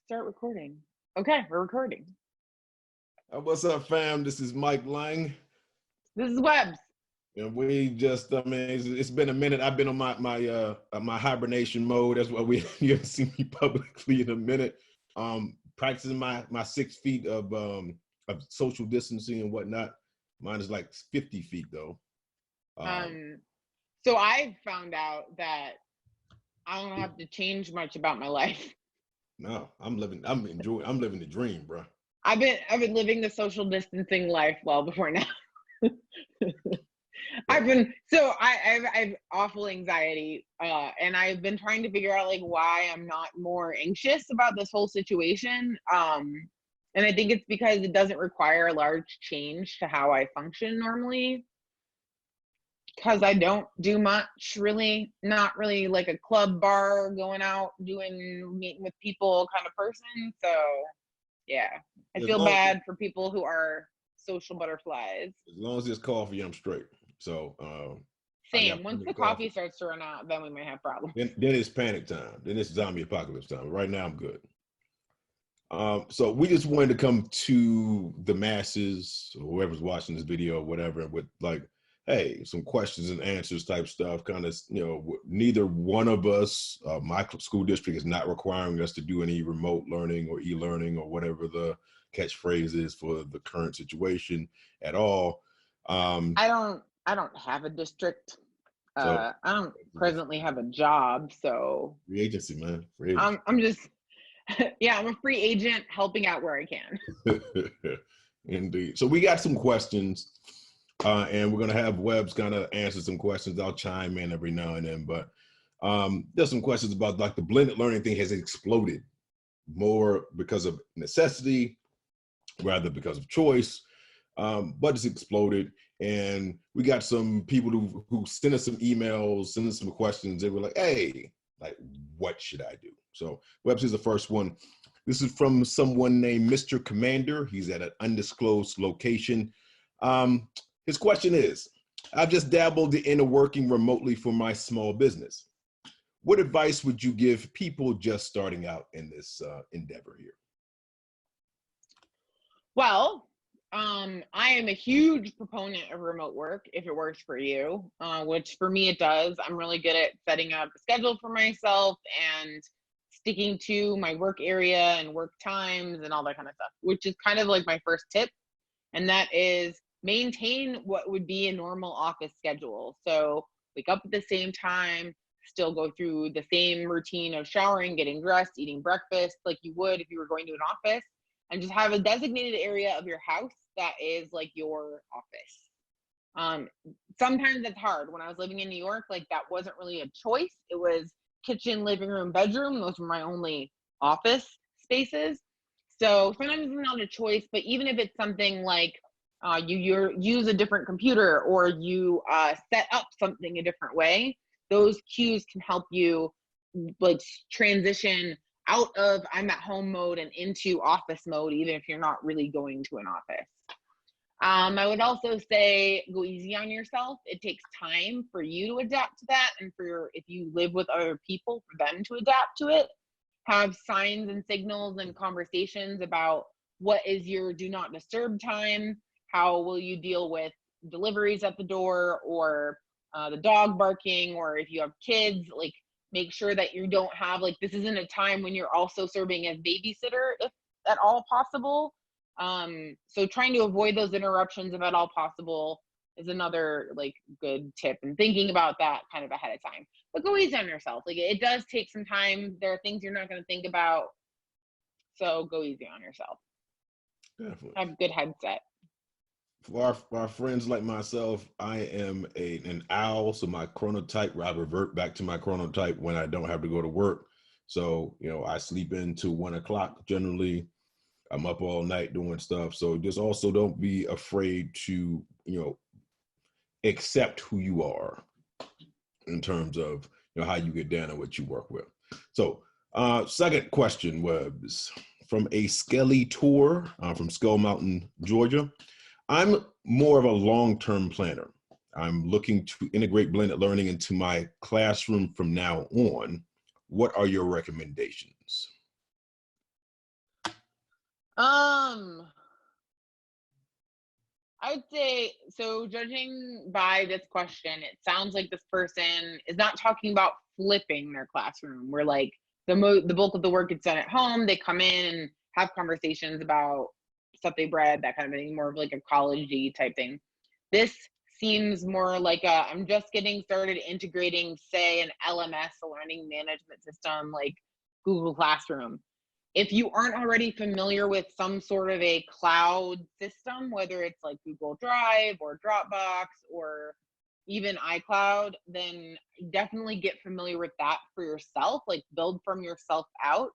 Start recording. Okay, we're recording. What's up, fam? This is Mike Lang, This is Webs. and we just—I mean, it's been a minute. I've been on my hibernation mode. That's why you haven't seen me publicly in a minute. Practicing my 6 feet of social distancing and whatnot. Mine is like 50 feet though. So I found out that I don't have to change much about my life. No, I'm living the dream, bro. I've been living the social distancing life well before now. I've awful anxiety, and I've been trying to figure out like why I'm not more anxious about this whole situation. And I think it's because it doesn't require a large change to how I function normally. Because I don't do much, really, not really like a club bar, going out, meeting with people kind of person. So yeah, I As feel long bad for people who are social butterflies. as long as it's coffee, I'm straight. So Same. Once the coffee starts to run out, then we may have problems. Then it's panic time. Then it's zombie apocalypse time. Right now, I'm good. So we just wanted to come to the masses, or whoever's watching this video, or whatever, with like, hey, some questions and answers type stuff. Kind of, neither one of us, my school district is not requiring us to do any remote learning or e-learning or whatever the catchphrase is for the current situation at all. I don't have a district. I don't presently have a job, so free agency, man. Free agency. I'm just yeah, I'm a free agent helping out where I can. Indeed. So we got some questions, and we're gonna have Webbs kind of answer some questions. I'll chime in every now and then, but there's some questions about like the blended learning thing has exploded more because of necessity rather because of choice, but it's exploded. And we got some people who sent us some emails, sent us some questions. They were like, hey, like, what should I do? So Webbs is the first one. This is from someone named Mr. Commander. He's at an undisclosed location. His question is, I've just dabbled into working remotely for my small business. What advice would you give people just starting out in this endeavor here? Well, I am a huge proponent of remote work if it works for you, which for me it does. I'm really good at setting up a schedule for myself and sticking to my work area and work times and all that kind of stuff, which is kind of like my first tip. And that is maintain what would be a normal office schedule. So wake up at the same time, still go through the same routine of showering, getting dressed, eating breakfast like you would if you were going to an office, and just have a designated area of your house that is like your office. Sometimes that's hard. When I was living in New York, like that wasn't really a choice. It was kitchen, living room, bedroom. Those were my only office spaces. So sometimes it's not a choice, but even if it's something like you use a different computer or you set up something a different way, those cues can help you like transition out of I'm at home mode and into office mode, even if you're not really going to an office. I would also say go easy on yourself. It takes time for you to adapt to that, and if you live with other people, for them to adapt to it. Have signs and signals and conversations about what is your do not disturb time. How will you deal with deliveries at the door, or the dog barking, or if you have kids, like make sure that you don't have like this isn't a time when you're also serving as babysitter if at all possible. So trying to avoid those interruptions if at all possible is another like good tip, and thinking about that kind of ahead of time. But go easy on yourself. Like it does take some time. There are things you're not going to think about, so go easy on yourself. Definitely. Have a good headset. For our friends like myself, I am an owl, so my chronotype, I revert back to my chronotype when I don't have to go to work. So, I sleep until 1 o'clock generally. I'm up all night doing stuff. So just also don't be afraid to, accept who you are in terms of, how you get down and what you work with. So second question was from a Skelly Tour from Skull Mountain, Georgia. I'm more of a long-term planner. I'm looking to integrate blended learning into my classroom from now on. What are your recommendations? I would say, so judging by this question, it sounds like this person is not talking about flipping their classroom, where like the bulk of the work gets done at home. They come in and have conversations about stuff they've read, that kind of thing, more of like a college-y type thing. This seems more like I'm just getting started integrating, say, an LMS, a learning management system like Google Classroom. If you aren't already familiar with some sort of a cloud system, whether it's like Google Drive or Dropbox or even iCloud, then definitely get familiar with that for yourself, like build from yourself out.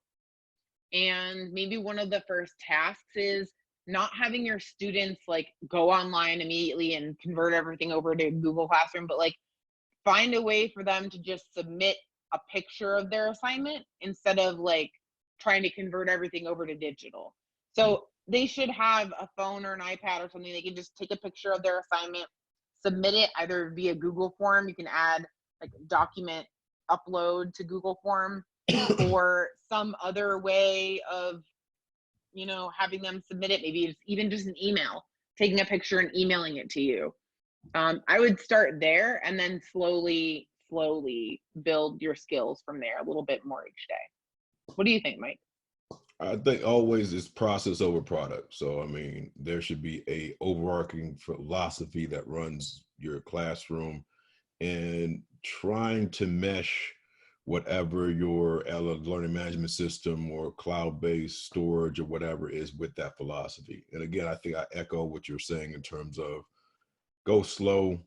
And maybe one of the first tasks is not having your students like go online immediately and convert everything over to Google Classroom, but like find a way for them to just submit a picture of their assignment instead of like trying to convert everything over to digital. So they should have a phone or an iPad or something. They can just take a picture of their assignment, submit it either via Google form. You can add like document upload to Google form, or some other way of, you know, having them submit it. Maybe it's even just an email, taking a picture and emailing it to you. I would start there and then slowly build your skills from there a little bit more each day. What do you think, Mike? I think always is process over product. So I mean, there should be a overarching philosophy that runs your classroom, and trying to mesh whatever your learning management system or cloud-based storage or whatever is with that philosophy. And again, I think I echo what you're saying in terms of go slow.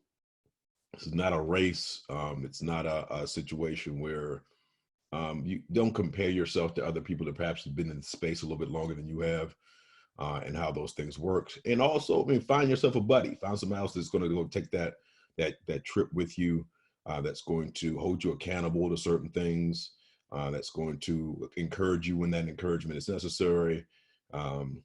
This is not a race. It's not a situation where you don't compare yourself to other people that perhaps have been in the space a little bit longer than you have, and how those things work. And also, I mean, find yourself a buddy. Find someone else that's going to go take that trip with you. That's going to hold you accountable to certain things. That's going to encourage you when that encouragement is necessary. Um,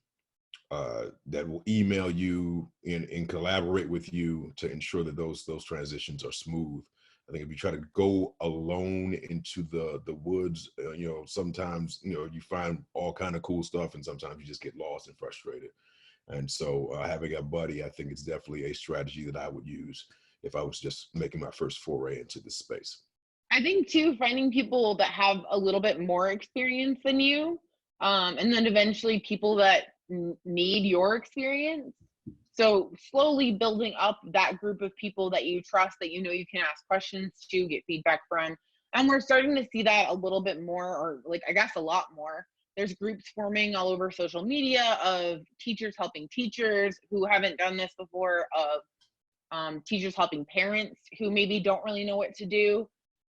that will email you and collaborate with you to ensure that those transitions are smooth. I think if you try to go alone into the woods, you know, sometimes, you know, you find all kind of cool stuff, and sometimes you just get lost and frustrated. And so having a buddy, I think, is definitely a strategy that I would use if I was just making my first foray into this space. I think too, finding people that have a little bit more experience than you, and then eventually people that need your experience. So slowly building up that group of people that you trust, that you know you can ask questions to, get feedback from. And we're starting to see that a little bit more, or like, I guess a lot more. There's groups forming all over social media of teachers helping teachers who haven't done this before, of teachers helping parents who maybe don't really know what to do.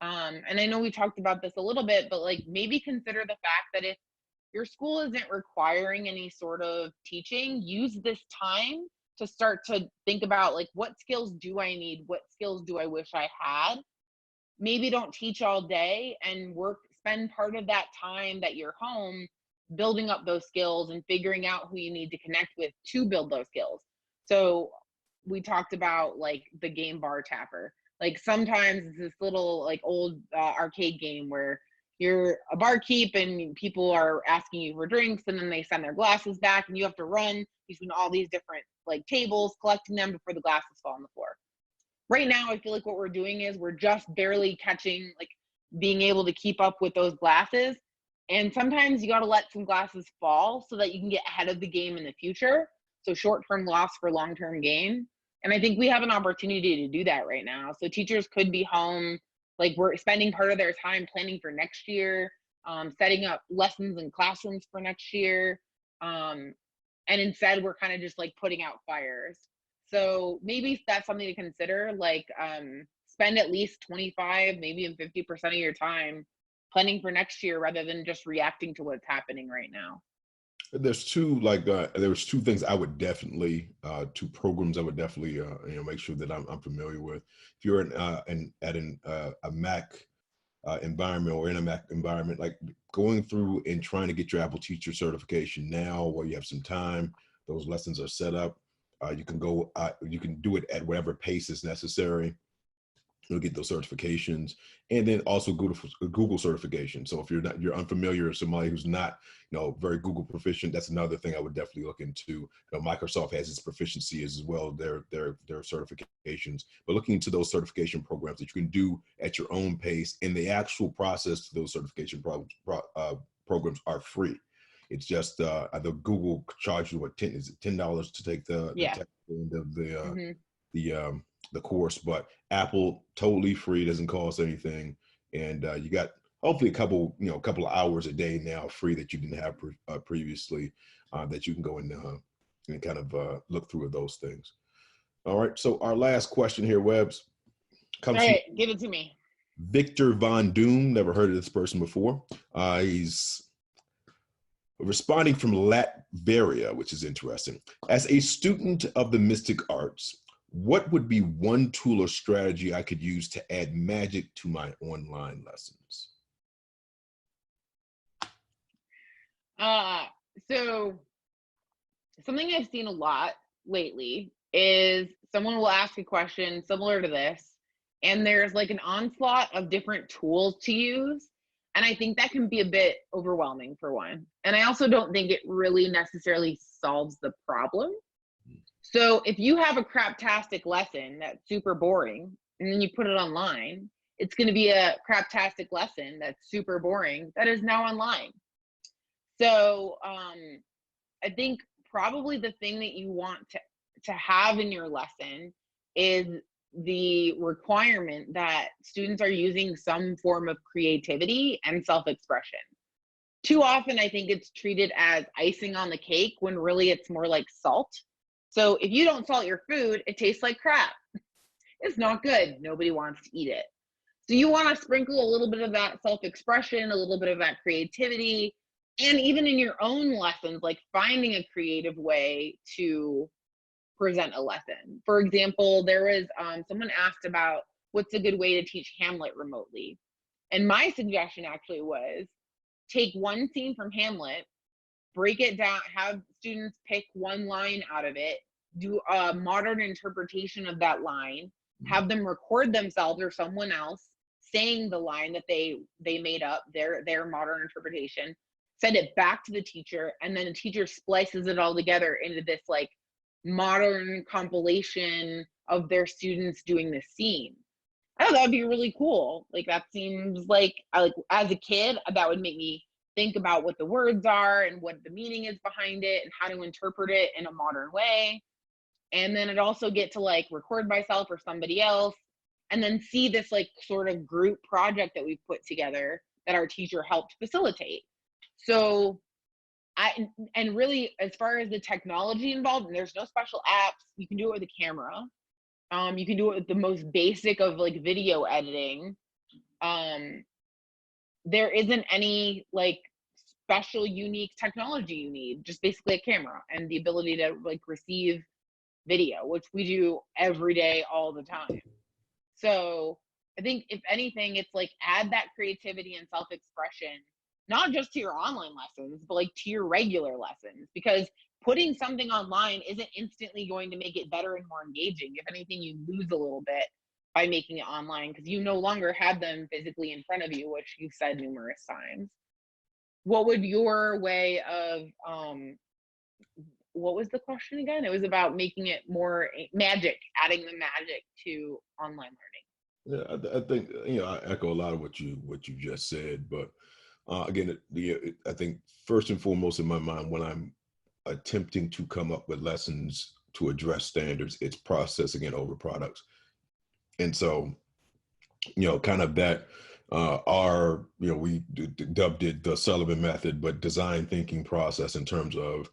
And I know we talked about this a little bit, but like maybe consider the fact that if your school isn't requiring any sort of teaching, use this time to start to think about like, what skills do I need? What skills do I wish I had? Maybe don't teach all day, and spend part of that time that you're home building up those skills and figuring out who you need to connect with to build those skills. So we talked about like the game Bar Tapper. Like sometimes it's this little like old arcade game where you're a barkeep and people are asking you for drinks, and then they send their glasses back and you have to run between all these different like tables collecting them before the glasses fall on the floor. Right now I feel like what we're doing is we're just barely catching, like being able to keep up with those glasses. And sometimes you got to let some glasses fall so that you can get ahead of the game in the future. So short-term loss for long-term gain. And I think we have an opportunity to do that right now. So teachers could be home, like we're spending part of their time planning for next year, setting up lessons in classrooms for next year. And instead we're kind of just like putting out fires. So maybe that's something to consider, like spend at least 25, maybe even 50% of your time planning for next year rather than just reacting to what's happening right now. There's there's two things I would definitely, two programs I would definitely, you know, make sure that I'm familiar with. If you're a Mac environment or in a Mac environment, like going through and trying to get your Apple Teacher certification now, while you have some time, those lessons are set up. You can do it at whatever pace is necessary. You'll get those certifications, and then also Google certification. So if you're unfamiliar or somebody who's not, very Google proficient, that's another thing I would definitely look into. Microsoft has its proficiency as well, their certifications, but looking into those certification programs that you can do at your own pace, and the actual process to those certification programs are free. It's just the Google charges you $10 to take the Yeah. technical end of Hmm. the course, but Apple totally free, doesn't cost anything, and you got hopefully a couple of hours a day now free that you didn't have previously, that you can go and kind of look through those things. All right, so our last question here, Webbs, All comes from right, give it to me. Victor Von Doom. Never heard of this person before. He's responding from Latveria, which is interesting. As a student of the mystic arts, what would be one tool or strategy I could use to add magic to my online lessons? So something I've seen a lot lately is someone will ask a question similar to this, and there's like an onslaught of different tools to use. And I think that can be a bit overwhelming for one. And I also don't think it really necessarily solves the problem. So if you have a craptastic lesson that's super boring and then you put it online, it's going to be a craptastic lesson that's super boring that is now online. So I think probably the thing that you want to have in your lesson is the requirement that students are using some form of creativity and self-expression. Too often, I think it's treated as icing on the cake when really it's more like salt. So if you don't salt your food, it tastes like crap. It's not good. Nobody wants to eat it. So you want to sprinkle a little bit of that self-expression, a little bit of that creativity, and even in your own lessons, like finding a creative way to present a lesson. For example, there was someone asked about what's a good way to teach Hamlet remotely. And my suggestion actually was take one scene from Hamlet, break it down, have students pick one line out of it, do a modern interpretation of that line, have them record themselves or someone else saying the line that they made up, their modern interpretation, send it back to the teacher, and then the teacher splices it all together into this like modern compilation of their students doing the scene. I thought that would be really cool. Like that seems like as a kid, that would make me think about what the words are and what the meaning is behind it and how to interpret it in a modern way. And then I'd also get to like record myself or somebody else and then see this like sort of group project that we've put together that our teacher helped facilitate. So and really, as far as the technology involved, and there's no special apps, you can do it with a camera. You can do it with the most basic of like video editing. There isn't any like special unique technology you need, just basically a camera and the ability to like receive video, which we do every day, all the time. So I think if anything, it's like add that creativity and self-expression, not just to your online lessons, but like to your regular lessons, because putting something online isn't instantly going to make it better and more engaging. If anything, you lose a little bit by making it online because you no longer have them physically in front of you, which you've said numerous times. What would your way of what was the question again? It was about making it more magic, adding the magic to online learning. Yeah, I think I echo a lot of what you just said, but again, I think first and foremost in my mind, when I'm attempting to come up with lessons to address standards, it's processing it over products. And so, kind of that we dubbed it the Sullivan method, but design thinking process in terms of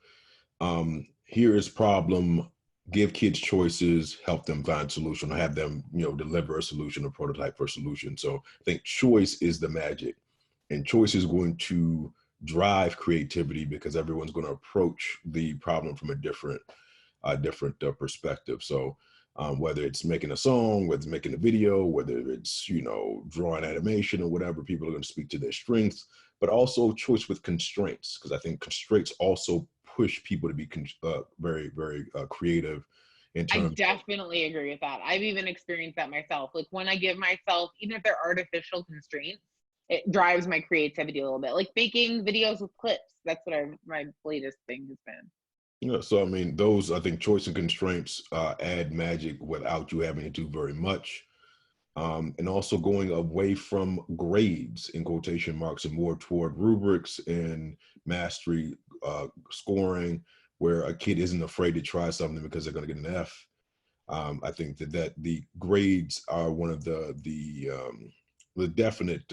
here is problem, give kids choices, help them find solution, have them, deliver a solution, a prototype for a solution. So I think choice is the magic, and choice is going to drive creativity because everyone's going to approach the problem from a different perspective. So whether it's making a song, whether it's making a video, whether it's, drawing animation or whatever, people are going to speak to their strengths, but also choice with constraints, because I think constraints also push people to be very, very creative in I terms. definitely agree with that. I've even experienced that myself. Like when I give myself, even if they're artificial constraints, it drives my creativity a little bit. Like making videos with clips. That's what my latest thing has been. Yeah, so I mean, those, I think, choice and constraints add magic without you having to do very much. And also going away from grades in quotation marks and more toward rubrics and mastery scoring, where a kid isn't afraid to try something because they're going to get an F. I think that the grades are one of the definite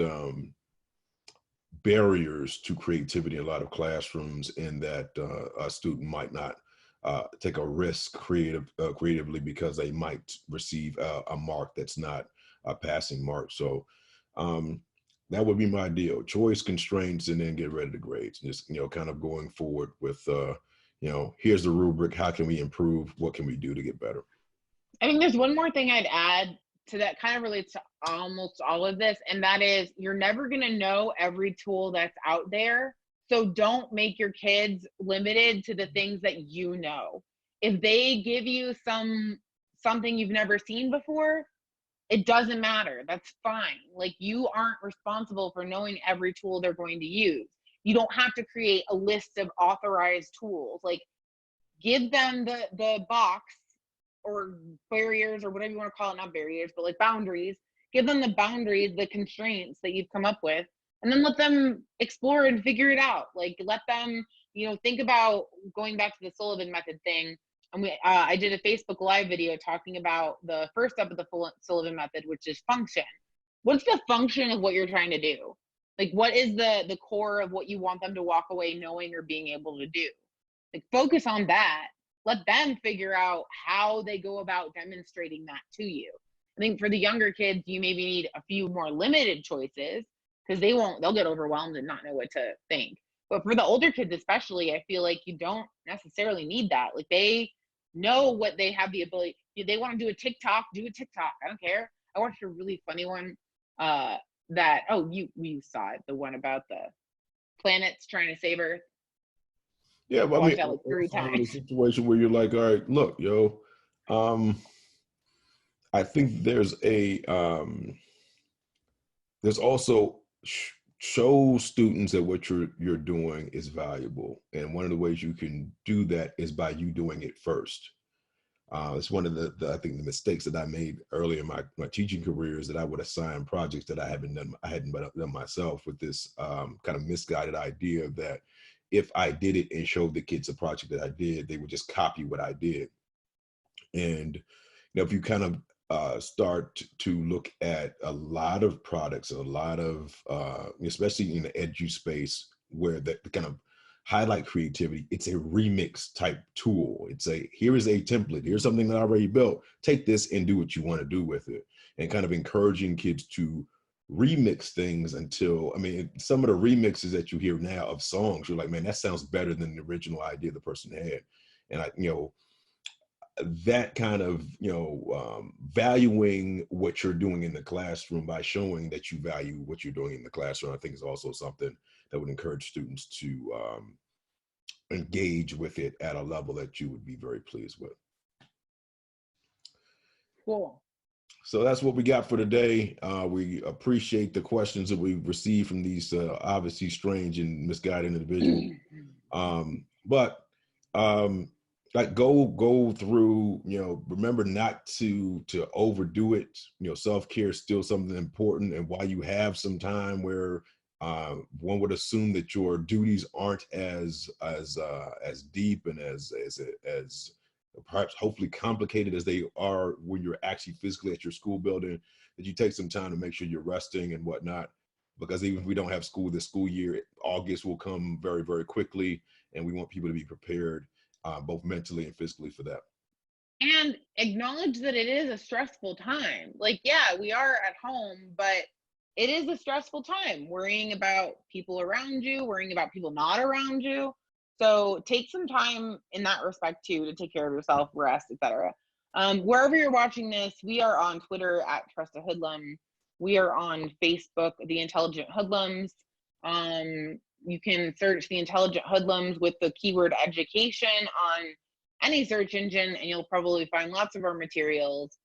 barriers to creativity in a lot of classrooms, in that a student might not take a risk creatively because they might receive a mark that's not a passing mark. So that would be my deal: choice, constraints, and then get ready to grades. Just, kind of going forward with here's the rubric, how can we improve, what can we do to get better. I think there's one more thing I'd add to that, kind of relates to almost all of this, and that is you're never going to know every tool that's out there. So don't make your kids limited to the things that you know. If they give you something you've never seen before, it doesn't matter. That's fine. Like, you aren't responsible for knowing every tool they're going to use. You don't have to create a list of authorized tools. Like, give them the box or barriers or whatever you want to call it, not barriers, but like boundaries. Give them the boundaries, the constraints that you've come up with, and then let them explore and figure it out. Like, let them, think about going back to the Sullivan method thing. And I did a Facebook Live video talking about the first step of the Sullivan method, which is function. What's the function of what you're trying to do? Like, what is the core of what you want them to walk away knowing or being able to do? Like, focus on that. Let them figure out how they go about demonstrating that to you. I think for the younger kids, you maybe need a few more limited choices, because they'll get overwhelmed and not know what to think. But for the older kids especially, I feel like you don't necessarily need that. Like, they know what they have the ability. They want to do a TikTok, do a TikTok. I don't care. I watched a really funny one you saw it, the one about the planets trying to save Earth. Yeah, but I Watched mean, that like 3 also in a times. situation where you're like, all right, look, I think there's also show students that what you're doing is valuable, and one of the ways you can do that is by you doing it first. It's one of the I think the mistakes that I made early in my teaching career, is that I would assign projects that I hadn't done myself, with this kind of misguided idea that if I did it and showed the kids a project that I did, they would just copy what I did. And if you kind of start to look at a lot of products, a lot of especially in the edu space, where the kind of highlight creativity, it's a remix type tool. Here is a template, here's something that I already built, take this and do what you want to do with it. And kind of encouraging kids to remix things until, some of the remixes that you hear now of songs, you're like, man, that sounds better than the original idea the person had. And that kind of valuing what you're doing in the classroom by showing that you value what you're doing in the classroom, I think is also something that would encourage students to engage with it at a level that you would be very pleased with. Cool. So that's what we got for today. We appreciate the questions that we've received from these obviously strange and misguided individuals. Like, go through, remember not to overdo it. Self-care is still something important. And while you have some time where one would assume that your duties aren't as deep and as perhaps hopefully complicated as they are when you're actually physically at your school building, that you take some time to make sure you're resting and whatnot. Because even if we don't have school this school year, August will come very, very quickly, and we want people to be prepared both mentally and physically for that. And acknowledge that it is a stressful time. Like, yeah, we are at home, but it is a stressful time, worrying about people around you, worrying about people not around you. So take some time in that respect too, to take care of yourself, rest, etc. Wherever you're watching this, we are on Twitter at Trust a Hoodlum. We are on Facebook, The Intelligent Hoodlums. You can search The Intelligent Hoodlums with the keyword education on any search engine, and you'll probably find lots of our materials.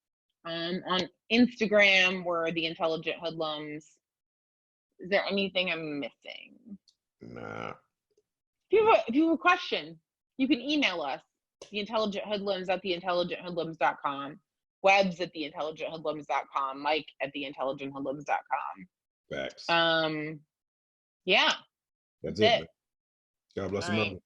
On Instagram, we're the Intelligent Hoodlums. Is there anything I'm missing? Nah. If you have a question, you can email us, theintelligenthoodlums@theintelligenthoodlums.com, Webs at theintelligenthoodlums.com, Mike at theintelligenthoodlums.com. Facts. Yeah. That's it. Man. God bless All right. America.